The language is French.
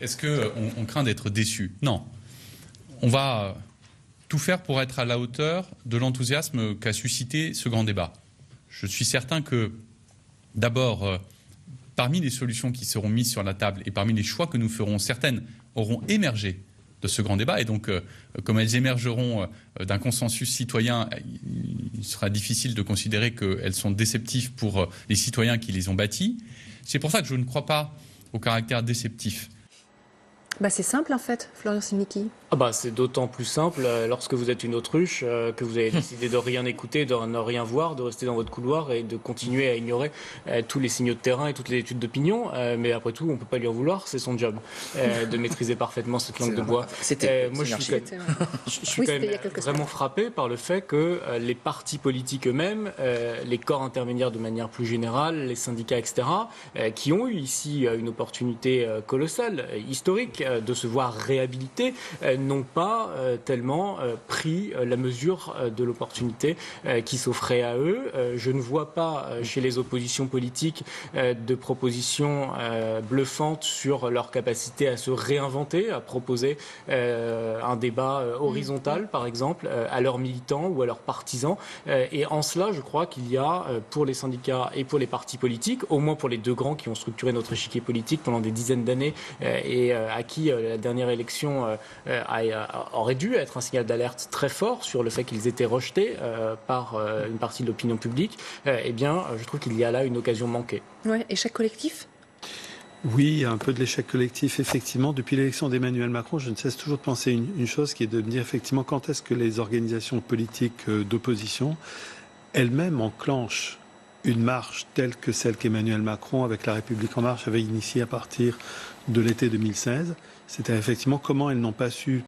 est-ce qu'on craint d'être déçu? Non. On va tout faire pour être à la hauteur de l'enthousiasme qu'a suscité ce grand débat. Je suis certain que, d'abord, parmi les solutions qui seront mises sur la table et parmi les choix que nous ferons, certaines auront émergé de ce grand débat. Et donc, comme elles émergeront d'un consensus citoyen, il sera difficile de considérer qu'elles sont déceptives pour les citoyens qui les ont bâties. C'est pour ça que je ne crois pas au caractère déceptif. C'est simple en fait, Florian Silnicki. C'est d'autant plus simple lorsque vous êtes une autruche, que vous avez décidé de rien écouter, de ne rien voir, de rester dans votre couloir et de continuer à ignorer tous les signaux de terrain et toutes les études d'opinion. Mais après tout, on ne peut pas lui en vouloir, c'est son job de maîtriser parfaitement cette langue de bois. Moi, je suis quand même vraiment frappé par le fait que les partis politiques eux-mêmes, les corps intermédiaires de manière plus générale, les syndicats, etc., qui ont eu ici une opportunité colossale, historique, de se voir réhabilités, n'ont pas tellement pris la mesure de l'opportunité qui s'offrait à eux. Je ne vois pas chez les oppositions politiques de propositions bluffantes sur leur capacité à se réinventer, à proposer un débat horizontal, par exemple, à leurs militants ou à leurs partisans. Et en cela, je crois qu'il y a, pour les syndicats et pour les partis politiques, au moins pour les deux grands qui ont structuré notre échiquier politique pendant des dizaines d'années et à qui la dernière élection aurait dû être un signal d'alerte très fort sur le fait qu'ils étaient rejetés par une partie de l'opinion publique, je trouve qu'il y a là une occasion manquée. Ouais, échec collectif ? Oui, il y a un peu de l'échec collectif, effectivement. Depuis l'élection d'Emmanuel Macron, je ne cesse toujours de penser une chose qui est de me dire effectivement quand est-ce que les organisations politiques d'opposition elles-mêmes enclenchent une marche telle que celle qu'Emmanuel Macron, avec La République En Marche, avait initiée à partir de l'été 2016. C'était effectivement comment elles n'ont pas su